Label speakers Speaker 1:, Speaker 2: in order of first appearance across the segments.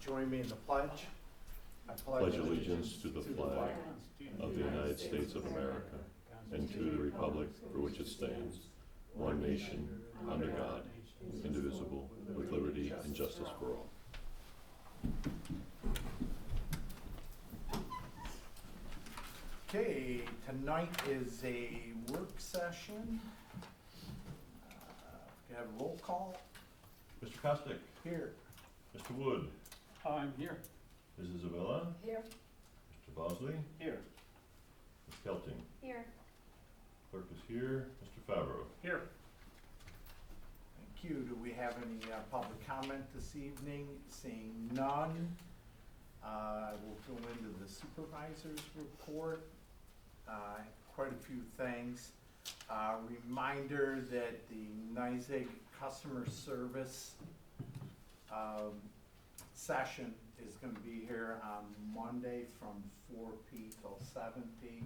Speaker 1: join me in the pledge. I
Speaker 2: Pledge allegiance to the flag of the United States of America and to the republic for which it stands, one nation, under God, indivisible, with liberty and justice for all.
Speaker 1: Okay, tonight is a work session. We have a roll call
Speaker 2: Mr. Costick,
Speaker 1: here.
Speaker 2: Mr. Wood,
Speaker 3: I'm here.
Speaker 2: Ms. Isabella,
Speaker 4: Here.
Speaker 2: Mr. Bosley,
Speaker 3: Here.
Speaker 2: Ms. Kelting,
Speaker 4: Here.
Speaker 2: clerk is here, Mr. Favreau.
Speaker 3: Here.
Speaker 1: Thank you. Do we have any public comment this evening? Seeing none, I will go into the supervisor's report. Quite a few things. Reminder that the NYSEG customer service session is going to be here on Monday from 4 p till 7 p.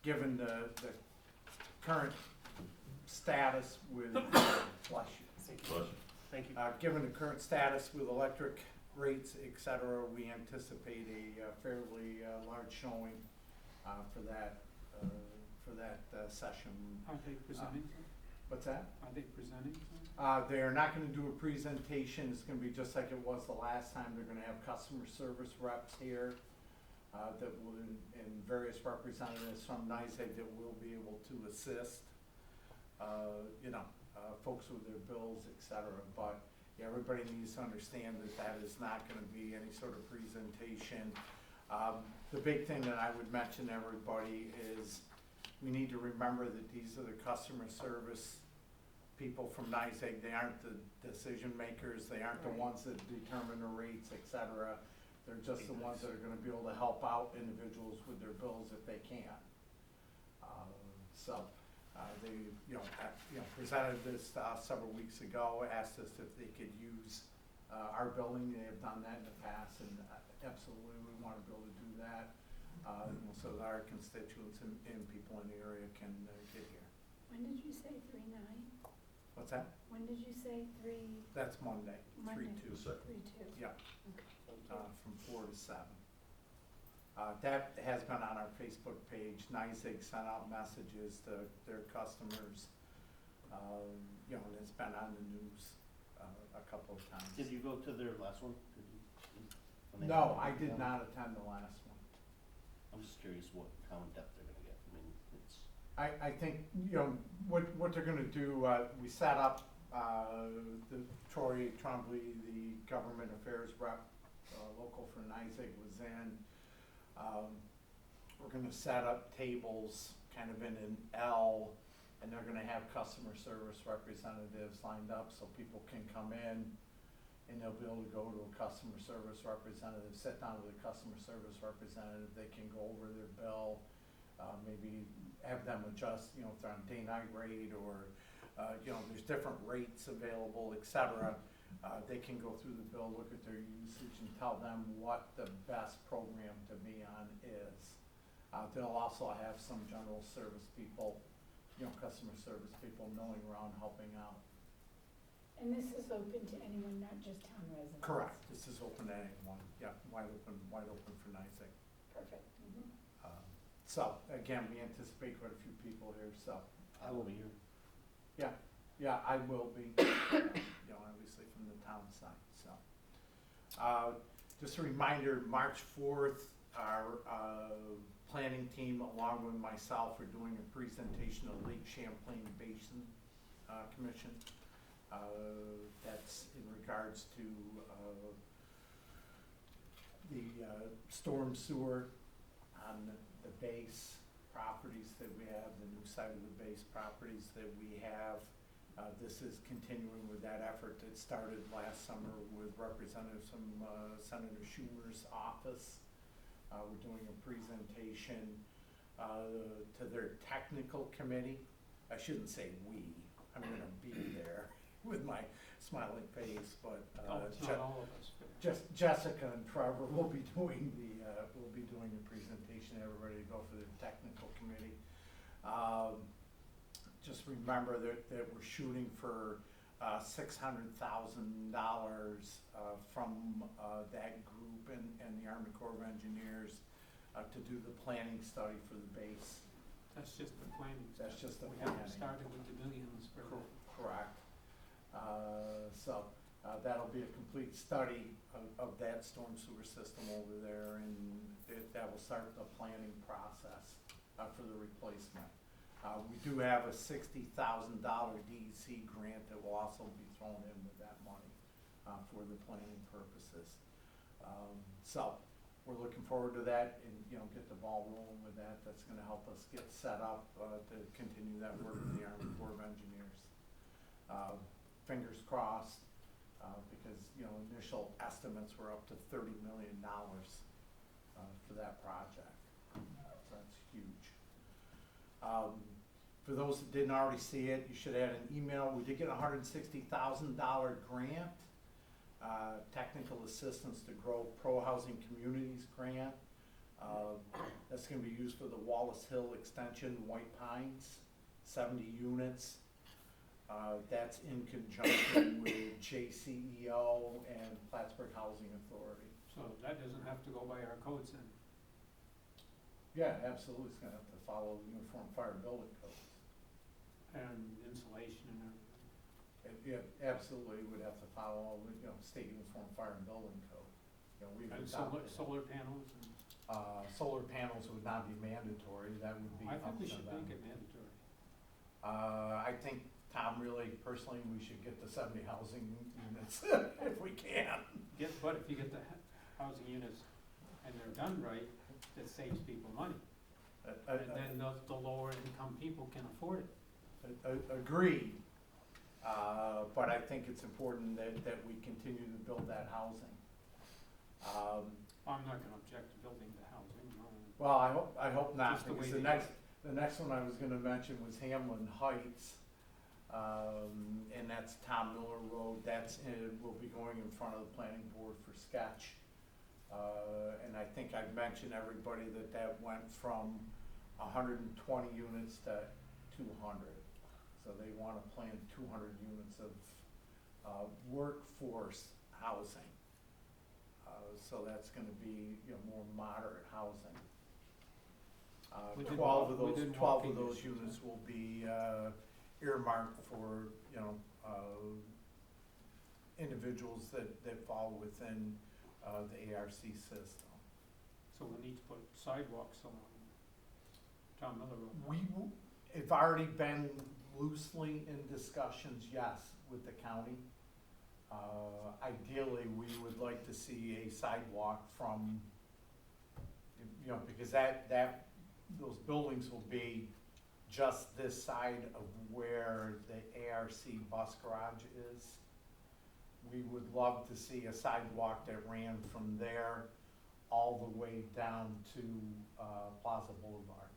Speaker 1: Given the current status with, bless you.
Speaker 2: Bless you.
Speaker 3: Thank you.
Speaker 1: Given the current status with electric rates, et cetera, we anticipate a fairly large showing for that session.
Speaker 3: Are they presenting?
Speaker 1: What's that?
Speaker 3: Are they presenting?
Speaker 1: They're not gonna do a presentation, it's gonna be just like it was the last time, they're gonna have customer service reps here, that will, and various representatives from NYSEG that will be able to assist, folks with their bills, et cetera, but yeah, everybody needs to understand that that is not gonna be any sort of presentation. The big thing that I would mention to everybody is, we need to remember that these are the customer service people from NYSEG. They aren't the decision makers, they aren't the ones that determine the rates, et cetera. They're just the ones that are gonna be able to help out individuals with their bills if they can. They presented this several weeks ago, asked us if they could use our building. They have done that in the past, and absolutely we want to be able to do that. So that our constituents and people in the area can get here.
Speaker 4: When did you say 3/9?
Speaker 1: What's that?
Speaker 4: When did you say 3?
Speaker 1: That's Monday,
Speaker 4: Monday.
Speaker 1: 3/2.
Speaker 2: The second.
Speaker 4: 3/2.
Speaker 1: Yeah,
Speaker 4: Okay, thank you.
Speaker 1: from 4 to 7. That has been on our Facebook page. NYSEG sent out messages to their customers, and it's been on the news a couple of times.
Speaker 5: Did you go to their last one? When they
Speaker 1: No,
Speaker 5: had
Speaker 1: I
Speaker 5: it?
Speaker 1: did not attend the last one.
Speaker 5: I'm just curious how in depth they're gonna get. I mean, it's,
Speaker 1: I think, what they're gonna do, we set up, the Troy Trombley, the government affairs rep, local for NYSEG was in. We're gonna set up tables kind of in an L, and they're gonna have customer service representatives lined up so people can come in and they'll be able to go to a customer service representative, sit down with a customer service representative, they can go over their bill, maybe have them adjust, if they're on day-night rate or, there's different rates available, et cetera. They can go through the bill, look at their usage and tell them what the best program to be on is. They'll also have some general service people, customer service people milling around helping out.
Speaker 4: And this is open to anyone, not just town residents?
Speaker 1: Correct, this is open to anyone, yeah, wide open for NYSEG.
Speaker 4: Perfect.
Speaker 1: So, again, we anticipate quite a few people here, so,
Speaker 5: I will be here.
Speaker 1: yeah, I will be, obviously from the town side, so. Just a reminder, March 4th, our planning team, along with myself, are doing a presentation of Lake Champlain Basin Commission. That's in regards to the storm sewer on the base properties that we have, the new side of the base properties that we have. This is continuing with that effort that started last summer with representatives from Senator Schumer's office. We're doing a presentation to their technical committee. I shouldn't say we, I'm gonna be there with my smiling face, but
Speaker 3: It's not all of us.
Speaker 1: just Jessica and Trevor will be doing the presentation. Everybody to go for the technical committee. Just remember that we're shooting for $600,000 from that group and the Army Corps of Engineers to do the planning study for the base.
Speaker 3: That's just the planning.
Speaker 1: That's
Speaker 3: stuff.
Speaker 1: just the
Speaker 3: We haven't
Speaker 1: planning.
Speaker 3: started with the millions for that.
Speaker 1: Correct. So that'll be a complete study of that storm sewer system over there, and that will start the planning process for the replacement. We do have a $60,000 DEC grant that will also be thrown in with that money for the planning purposes. So we're looking forward to that and, get the ball rolling with that. That's gonna help us get set up to continue that work with the Army Corps of Engineers. Fingers crossed, because, initial estimates were up to $30 million for that project. So that's huge. For those that didn't already see it, you should add an email. We did get a $160,000 grant, technical assistance to grow pro-housing communities grant. That's gonna be used for the Wallace Hill Extension, White Pines, 70 units. That's in conjunction with JCEO and Plattsburgh Housing Authority.
Speaker 3: So that doesn't have to go by our codes then.
Speaker 1: Yeah, absolutely, it's gonna have to follow the Uniform Fire Building Codes.
Speaker 3: And insulation and everything.
Speaker 1: Yeah, absolutely, would have to follow all the, state Uniform Fire and Building Code. We've
Speaker 3: And
Speaker 1: adopted it.
Speaker 3: solar panels and,
Speaker 1: Solar panels would not be mandatory, that would be
Speaker 3: I
Speaker 1: up
Speaker 3: think we
Speaker 1: to
Speaker 3: should
Speaker 1: them.
Speaker 3: make it mandatory.
Speaker 1: I think, Tom, really, personally, we should get the 70 housing units if we can.
Speaker 3: But if you get the housing units and they're done right, that saves people money. And then the lower income people can afford it.
Speaker 1: Agreed, but I think it's important that we continue to build that housing.
Speaker 3: I'm not gonna object to building the housing, no.
Speaker 1: Well, I hope not,
Speaker 3: Just the
Speaker 1: because
Speaker 3: way
Speaker 1: the
Speaker 3: they
Speaker 1: next one I was gonna mention was Hamlin Heights, and that's Tom Miller Road. Will be going in front of the planning board for sketch. And I think I've mentioned everybody that went from 120 units to 200. So they wanna plan 200 units of workforce housing. So that's gonna be, more moderate housing.
Speaker 3: Within
Speaker 1: 12 of
Speaker 3: within
Speaker 1: those
Speaker 3: walking distance,
Speaker 1: units will be earmarked for, individuals that fall within the ARC system.
Speaker 3: So we need to put sidewalks along Tom Miller Road.
Speaker 1: It's already been loosely in discussions, yes, with the county. Ideally, we would like to see a sidewalk from, because those buildings will be just this side of where the ARC bus garage is. We would love to see a sidewalk that ran from there all the way down to Plaza Boulevard.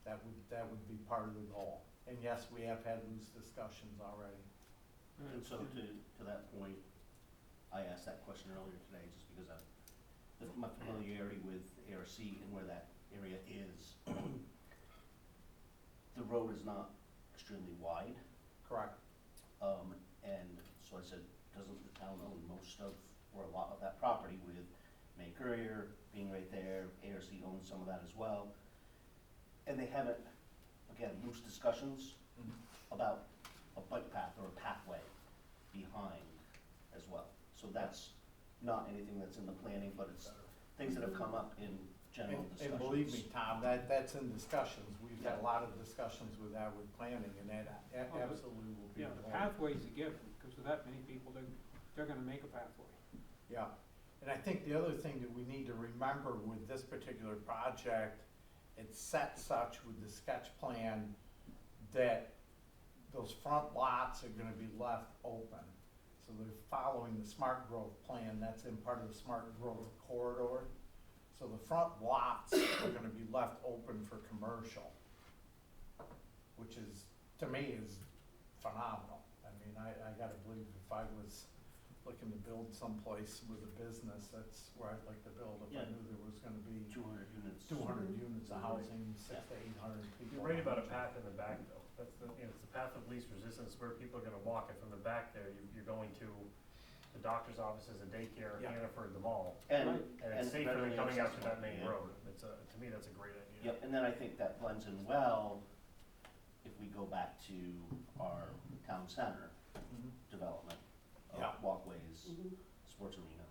Speaker 1: That would be part of the goal. And yes, we have had loose discussions already.
Speaker 5: And so to that point, I asked that question earlier today just because of my familiarity with ARC and where that area is. The road is not extremely wide.
Speaker 1: Correct.
Speaker 5: And so I said, doesn't the town own most of, or a lot of that property with May Courier being right there, ARC owns some of that as well. And they haven't, again, loose discussions about a bike path or a pathway behind as well. So that's not anything that's in the planning, but it's things that have come up in general discussions.
Speaker 1: And believe me, Tom, that's in discussions. We've had a lot of discussions with that with planning, and that absolutely will be.
Speaker 3: Yeah, the pathway's a given, because with that many people, they're gonna make a pathway.
Speaker 1: Yeah, and I think the other thing that we need to remember with this particular project, it's set such with the sketch plan that those front lots are gonna be left open. So they're following the smart growth plan, that's in part of the smart growth corridor. So the front lots are gonna be left open for commercial, which is, to me, is phenomenal. I mean, I gotta believe if I was looking to build someplace with a business, that's where I'd like to build, if I
Speaker 5: Yeah.
Speaker 1: knew there was gonna be
Speaker 5: 200 units.
Speaker 1: 200 units of housing, 600 to 800 people.
Speaker 6: You're right about a path in the back though. That's the, you know, it's the path of least resistance where people are gonna walk, and from the back there, you're going to the doctor's offices, a daycare,
Speaker 1: Yeah.
Speaker 6: Hannaford, the mall.
Speaker 5: And,
Speaker 6: And it's safer than
Speaker 5: readily
Speaker 6: coming out to
Speaker 5: accessible,
Speaker 6: that main
Speaker 5: yeah.
Speaker 6: road. It's a, to me, that's a great idea.
Speaker 5: Yep, and then I think that blends in well if we go back to our town center development
Speaker 1: Yeah.
Speaker 5: of walkways, sports arena,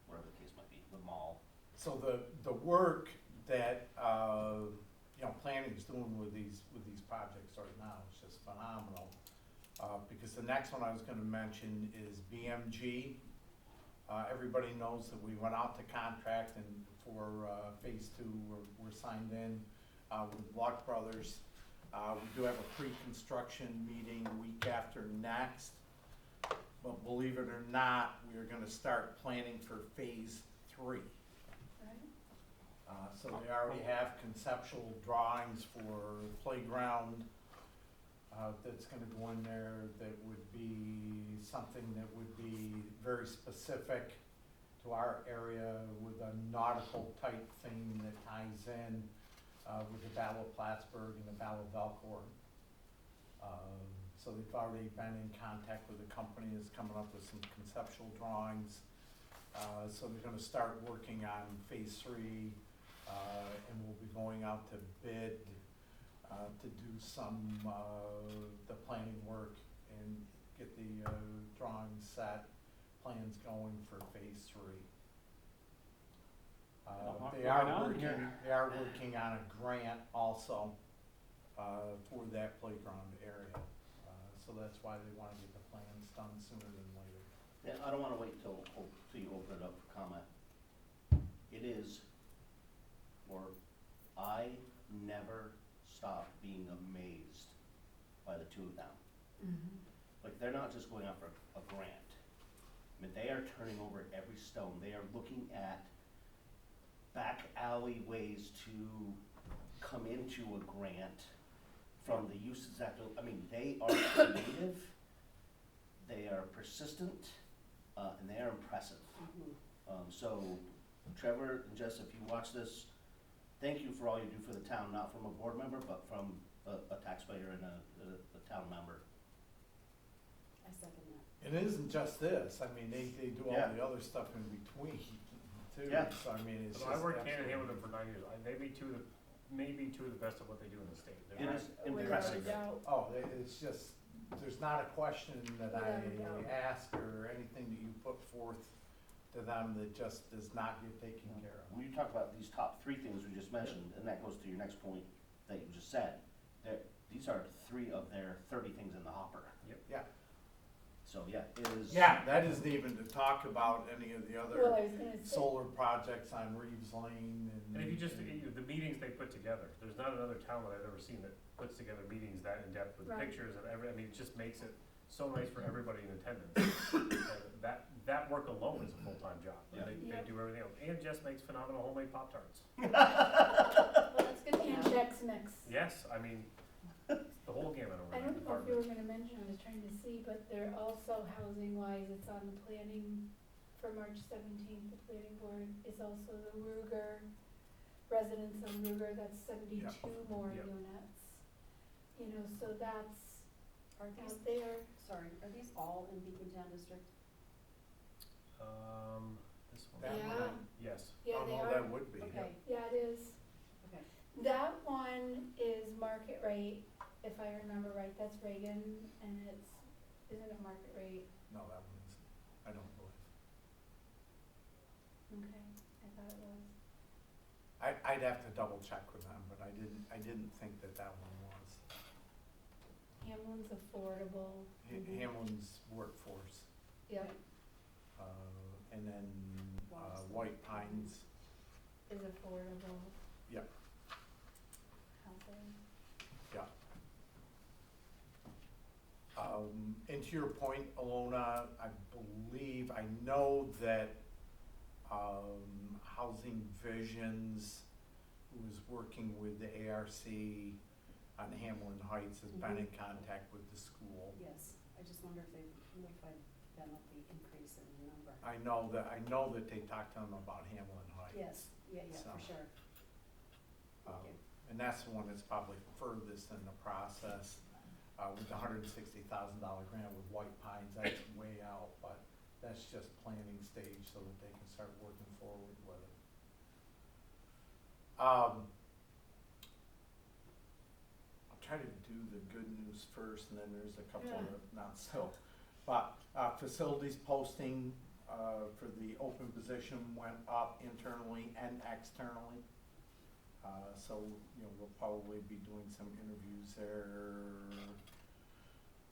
Speaker 5: whatever the case might be, the mall.
Speaker 1: So the work that, you know, planning's doing with these projects right now is just phenomenal. Because the next one I was gonna mention is BMG. Everybody knows that we went out to contract and for, phase two, we're signed in, with Block Brothers. We do have a pre-construction meeting week after next. But believe it or not, we are gonna start planning for phase three. So they already have conceptual drawings for playground, that's gonna go in there, that would be something that would be very specific to our area with a nautical type theme that ties in, with the Battle of Plattsburgh and the Battle of Valcourt. So they've already been in contact with a company that's coming up with some conceptual drawings. So they're gonna start working on phase three, and we'll be going out to bid, to do some, the planning work and get the, drawings set, plans going for phase three. They
Speaker 3: Right
Speaker 1: are
Speaker 3: on
Speaker 1: working,
Speaker 3: here.
Speaker 1: they are working on a grant also, for that playground area. So that's why they wanna get the plans done sooner than later.
Speaker 5: Yeah, I don't wanna wait till you open it up for comment. It is, or I never stop being amazed by the two of them. Like, they're not just going out for a grant. I mean, they are turning over every stone. They are looking at back alleyways to come into a grant from the uses that, I mean, they are creative, they are persistent, and they are impressive. So Trevor and Jess, if you watch this, thank you for all you do for the town, not from a board member, but from a taxpayer and a town member.
Speaker 7: I second that.
Speaker 1: It isn't just this, I mean, they do all
Speaker 5: Yeah.
Speaker 1: the other stuff in between too,
Speaker 5: Yeah.
Speaker 1: so I mean, it's
Speaker 6: So
Speaker 1: just.
Speaker 6: I worked hand in hand
Speaker 1: absolutely-
Speaker 6: with them for 9 years. They be maybe two of the best of what they do in the state.
Speaker 5: It
Speaker 6: They're
Speaker 5: is
Speaker 6: not-
Speaker 5: impressive.
Speaker 1: Oh, it's just, there's not a question that
Speaker 4: Without a doubt.
Speaker 1: I ask or anything that you put forth to them that just does not get taken care of.
Speaker 5: When you talk about these top three things we just mentioned, and that goes to your next point that you just said, that these are 3 of their 30 things in the hopper.
Speaker 1: Yeah,
Speaker 5: So, yeah, it is.
Speaker 1: yeah, that isn't even to talk about any of the
Speaker 4: Well, I
Speaker 1: other
Speaker 4: was gonna say,
Speaker 1: solar projects on Reeves Lane and.
Speaker 6: And if you just, the meetings they put together, there's not another town that I've ever seen that puts together meetings that in depth with
Speaker 4: Right.
Speaker 6: pictures of I mean, it just makes it so nice for everybody in attendance. And that work alone is a full-time job.
Speaker 5: Yeah.
Speaker 6: They
Speaker 4: Yep.
Speaker 6: do everything else. And Jess makes phenomenal homemade Pop-Tarts.
Speaker 7: Well, that's good to
Speaker 4: and
Speaker 7: know.
Speaker 4: Chex Mix.
Speaker 6: Yes, I mean, the whole gamut over
Speaker 4: I
Speaker 6: in that
Speaker 4: don't know if you were
Speaker 6: department.
Speaker 4: gonna mention, I was trying to see, but they're also housing wise, it's on the planning for March 17th, the planning board is also the Ruger, residents of Ruger, that's 72 more
Speaker 6: Yep.
Speaker 4: units. You know, so that's
Speaker 7: Are
Speaker 4: out
Speaker 7: these,
Speaker 4: there.
Speaker 7: sorry, are these all in Beacon Town District?
Speaker 6: This one.
Speaker 1: That
Speaker 4: Yeah.
Speaker 1: one,
Speaker 6: Yes.
Speaker 4: Yeah,
Speaker 1: oh
Speaker 4: they
Speaker 1: no,
Speaker 4: are.
Speaker 1: that would be.
Speaker 7: Okay,
Speaker 4: Yeah, it is.
Speaker 7: okay.
Speaker 4: That one is market rate, if I remember right, that's Reagan, and isn't it market rate?
Speaker 1: No, that one isn't, I don't believe.
Speaker 4: Okay, I thought it was.
Speaker 1: I'd have to double check with them, but I didn't think that one was.
Speaker 4: Hamlin's affordable.
Speaker 1: Hamlin's workforce,
Speaker 4: Yeah,
Speaker 1: and then,
Speaker 7: Waterstone.
Speaker 1: White Pines,
Speaker 4: is affordable.
Speaker 1: Yep.
Speaker 4: Housing.
Speaker 1: yeah. And to your point, Alona, I know that, Housing Visions, who is working with the ARC on Hamlin Heights, has been in contact with the school.
Speaker 7: Yes, I just wonder if they notified them of the increase in the number.
Speaker 1: I know that they talked to them about Hamlin Heights.
Speaker 7: Yes, yeah,
Speaker 1: So,
Speaker 7: for sure.
Speaker 1: um,
Speaker 7: Thank you.
Speaker 1: And that's the one that's probably furthest in the process. with a $160,000 grant with White Pines, that's way out, but that's just planning stage so that they can start working forward with it. I'll try to do the good news first, and then there's a couple of not so. But facilities posting for the open position went up internally and externally. So, you know, we'll probably be doing some interviews there.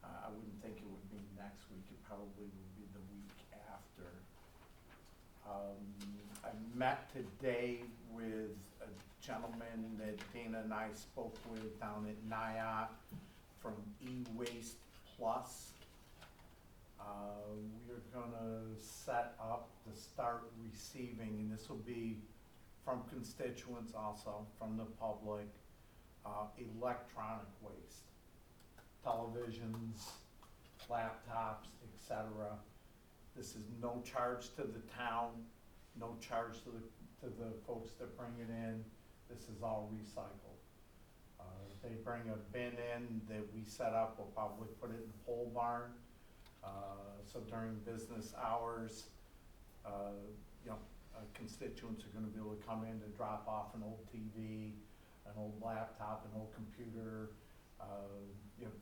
Speaker 1: I wouldn't think it would be next week, it probably would be the week after. I met today with a gentleman that Dana and I spoke with down at NIOT from E-Waste Plus. We're gonna set up to start receiving, and this will be from constituents also, from the public, electronic waste. Televisions, laptops, etc. This is no charge to the town, no charge to the folks that bring it in. This is all recycled. They bring a bin in that we set up, we'll probably put it in the pole barn. So during business hours, you know, constituents are gonna be able to come in to drop off an old TV, an old laptop, an old computer, you know,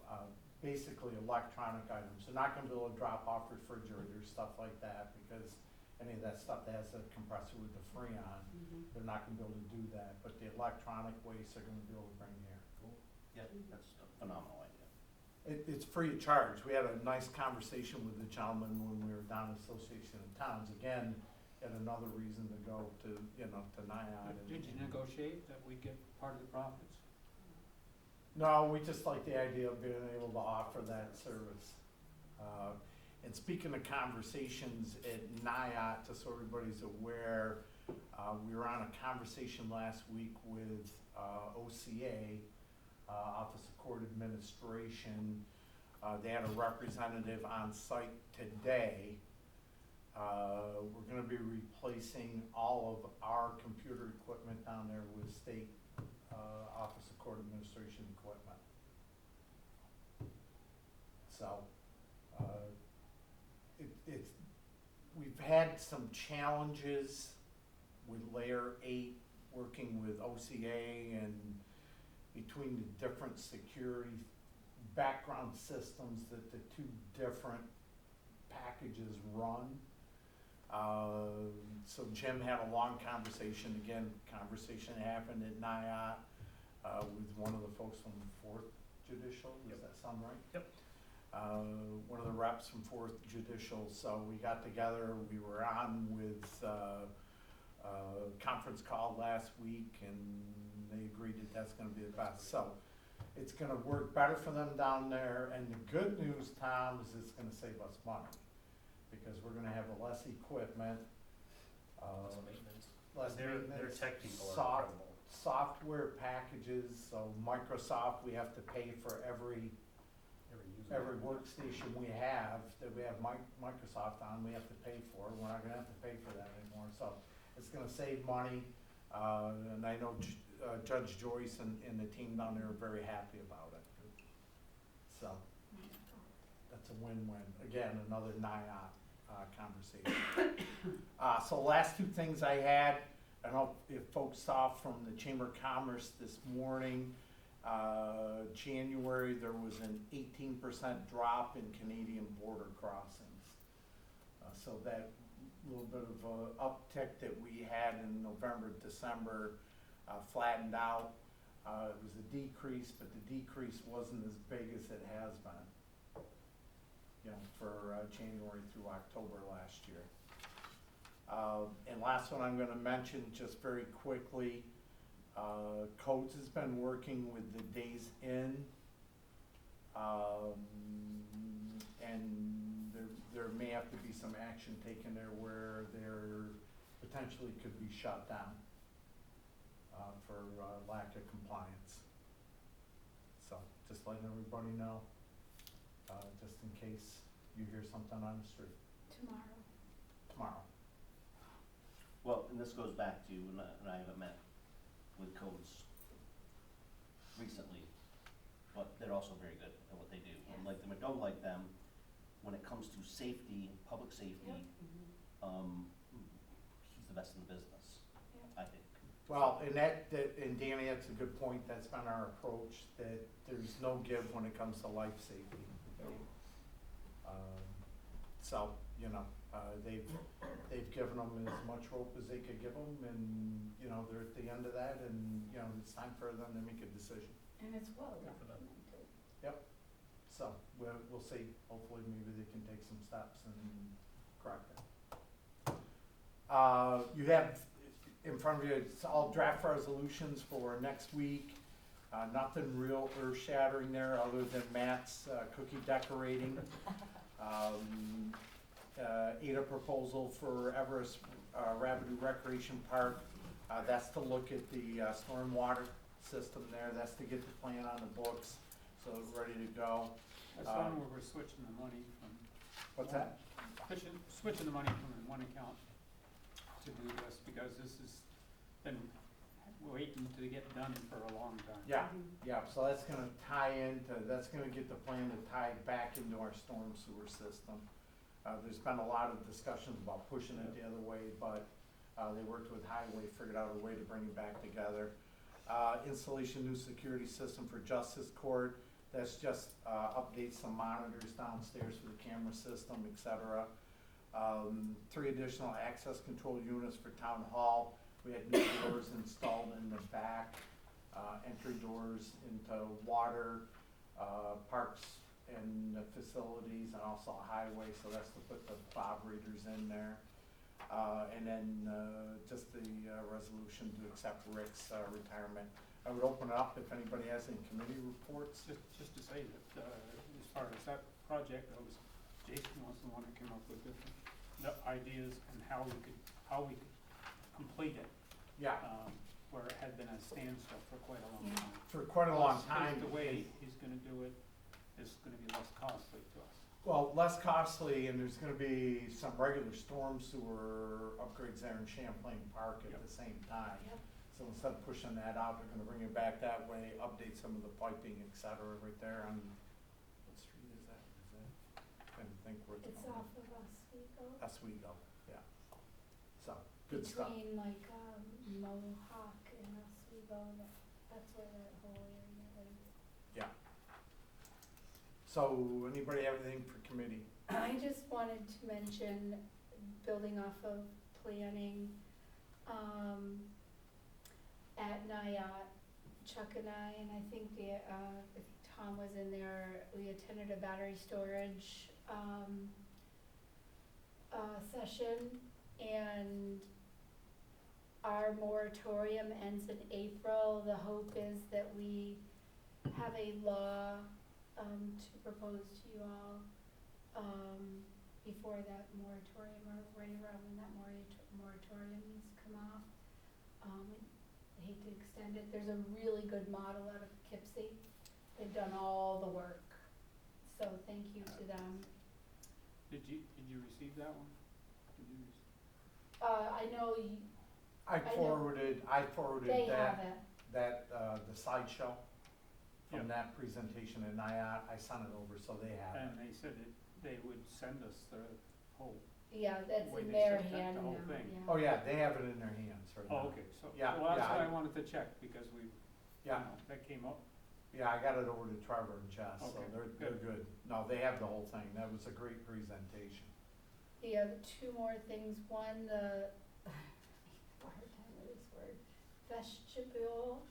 Speaker 1: basically electronic items. They're not gonna be able to drop off refrigerators, stuff like that, because any of that stuff that has a compressor with the Freon, they're not gonna be able to do that. But the electronic waste they're gonna be able to bring here.
Speaker 5: Yeah, that's a phenomenal idea.
Speaker 1: It's free of charge. We had a nice conversation with the gentleman when we were down at Association of Towns. Again, yet another reason to go to, you know, to NIOT.
Speaker 3: Did you negotiate that we get part of the profits?
Speaker 1: No, we just like the idea of being able to offer that service. And speaking of conversations at NIOT, just so everybody's aware, we were on a conversation last week with OCA, Office of Court Administration. They had a representative on site today. We're gonna be replacing all of our computer equipment down there with state Office of Court Administration equipment. So, we've had some challenges with Layer 8, working with OCA and between the different security background systems that the two different packages run. So Jim had a long conversation, conversation happened at NIOT with one of the folks from the 4th Judicial, does that sound right?
Speaker 6: Yep.
Speaker 1: One of the reps from 4th Judicial, so we got together, we were on with conference call last week, and they agreed that that's gonna be the best. So it's gonna work better for them down there, and the good news, Tom, is it's gonna save us money, because we're gonna have less equipment,
Speaker 6: Less maintenance.
Speaker 1: less
Speaker 6: Their
Speaker 1: maintenance,
Speaker 6: tech people are incredible.
Speaker 1: software packages, so Microsoft, we have to pay for every
Speaker 6: Every user.
Speaker 1: workstation we have, that we have Microsoft on, we have to pay for. We're not gonna have to pay for that anymore, so it's gonna save money. And I know Judge Joyce and the team down there are very happy about it. So, that's a win-win. Again, another NIOT conversation. So last two things I had, I don't know if folks saw from the Chamber of Commerce this morning, January, there was an 18% drop in Canadian border crossings. So that little bit of a uptick that we had in November, December flattened out. It was a decrease, but the decrease wasn't as big as it has been, you know, for January through October last year. And last one I'm gonna mention just very quickly, Codes has been working with the Days Inn, and there may have to be some action taken there where there potentially could be shut down for lack of compliance. So just letting everybody know, just in case you hear something on the street tomorrow.
Speaker 5: Well, and this goes back to, and I haven't met with Codes recently, but they're also very good at what they like them or don't like them, when it comes to safety, public safety, he's the best in the business, I think.
Speaker 1: Well, and and Danny, that's a good point, that's been our approach, that there's no give when it comes to life safety. So, you know, they've given them as much rope as they could give them, and, you know, they're at the end of that, and, you know, it's time for them to make a decision.
Speaker 4: And it's well
Speaker 6: Good for them.
Speaker 4: documented.
Speaker 1: So, we'll see, hopefully maybe they can take some steps and correct it. You have in front of you, it's all draft resolutions for next week. Nothing real earth shattering there, other than Matt's cookie decorating. ADA proposal for Everest Rapidu Recreation Park. That's to look at the stormwater system there. That's to get the plan on the books, so it's ready to go.
Speaker 3: That's the one where we're switching the money from.
Speaker 1: What's that?
Speaker 3: Switching the money from one account to do this, because this has been waiting to get done for a long time.
Speaker 1: Yeah, yeah, so that's gonna tie into, that's gonna get the plan to tie back into our storm sewer system. There's been a lot of discussions about pushing it the other way, but they worked with Highway, figured out a way to bring it back together. Installation new security system for Justice Court. That's just updates some monitors downstairs for the camera system, et cetera. 3 additional access control units for Town Hall. We had new doors installed in the back, entry doors into water, parks and the facilities, and also highway, so that's to put the fob readers in there. And then just the resolution to accept Rick's retirement. I would open it up if anybody has any committee reports.
Speaker 3: Just to say that, as far as that project goes, Jason was the one that came up with the ideas and how we could complete it,
Speaker 1: Yeah,
Speaker 3: where it had been a standstill for quite a long time.
Speaker 1: for quite a long
Speaker 3: Plus,
Speaker 1: time.
Speaker 3: The way he's gonna do it is gonna be less costly to us.
Speaker 1: Well, less costly, and there's gonna be some regular storm sewer upgrades there in Champlain Park at the same time.
Speaker 4: Yep.
Speaker 1: So instead of pushing that out, they're gonna bring it back that way, update some of the piping, et cetera, right there on, what street is that? Trying to think where it's
Speaker 4: It's
Speaker 1: going.
Speaker 4: off of Oswego.
Speaker 1: Oswego, yeah. So, good stuff.
Speaker 4: Between like, Mohawk and Oswego, that's where that whole area is.
Speaker 1: Yeah. So, anybody have anything for committee?
Speaker 4: I just wanted to mention, building off of planning, at NIAT, Chuck and I think if Tom was in there, we attended a battery storage, session, and our moratorium ends in April. The hope is that we have a law, to propose to you all, before that moratorium, or right around when that moratorium needs to come off. I hate to extend it. There's a really good model out of Poughkeepsie. They've done all the work, so thank you to them.
Speaker 3: Did you receive that one? Did you?
Speaker 4: I know
Speaker 1: I forwarded
Speaker 4: they have it.
Speaker 1: the slideshow from
Speaker 3: Yeah.
Speaker 1: that presentation at NIAT. I sent it over, so they have it.
Speaker 3: And they said that they would send us the whole.
Speaker 4: Yeah, that's
Speaker 3: When
Speaker 4: in
Speaker 3: they
Speaker 4: their
Speaker 3: said that,
Speaker 4: hand
Speaker 3: the
Speaker 4: now,
Speaker 3: whole thing.
Speaker 4: yeah.
Speaker 1: Oh, yeah, they have it in their hands right now.
Speaker 3: Oh, okay, so,
Speaker 1: Yeah,
Speaker 3: well, that's
Speaker 1: yeah,
Speaker 3: what
Speaker 1: I-
Speaker 3: I wanted to check, because we,
Speaker 1: Yeah,
Speaker 3: that came up.
Speaker 1: yeah, I got it over to Trevor and Jess, so
Speaker 3: Okay,
Speaker 1: they're good. No, they have the whole thing. That was a great presentation.
Speaker 4: Yeah, the 2 more things. One, the, hard time with this word, vestibule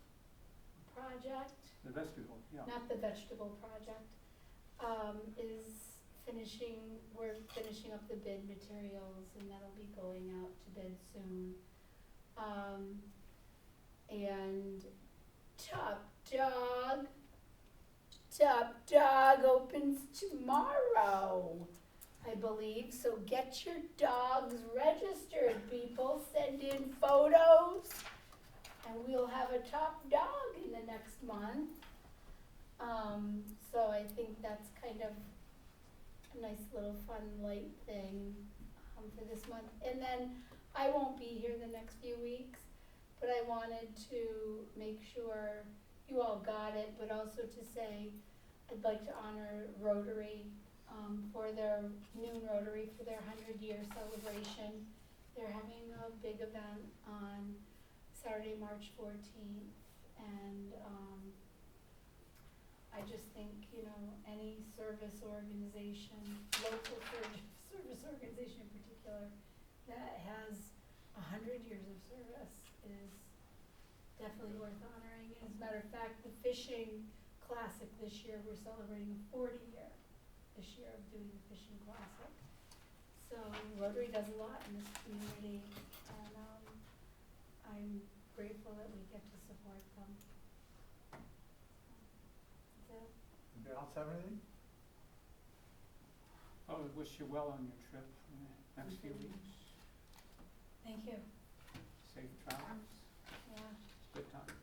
Speaker 4: project,
Speaker 3: The vestibule, yeah.
Speaker 4: not the vegetable project, is finishing, we're finishing up the bid materials, and that'll be going out to bid soon. And Top Dog opens tomorrow, I believe, so get your dogs registered, people, send in photos, and we'll have a top dog in the next month. So I think that's kind of a nice little fun light thing, for this month. And then I won't be here the next few weeks, but I wanted to make sure you all got it, but also to say, I'd like to honor Rotary, for their, Noon Rotary, for their 100-year celebration. They're having a big event on Saturday, March 14th, and, I just think, you know, any service organization, local service organization in particular, that has 100 years of service is definitely worth honoring. As a matter of fact, the fishing classic this year, we're celebrating a 40-year this year of doing the fishing classic. So Rotary does a lot in this community, and I'm grateful that we get to support them. That's it.
Speaker 1: Anybody else have anything?
Speaker 3: Oh, I wish you well on your trip in the next few weeks.
Speaker 4: Thank you.
Speaker 3: Safe travels.
Speaker 4: Yeah.
Speaker 3: Good time.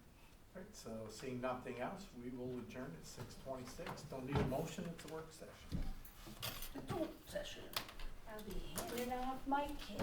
Speaker 1: Right, so seeing nothing else, we will adjourn at 6:26. Don't need a motion, it's a work session.
Speaker 5: Adult session.
Speaker 4: I'll be handing off my kid.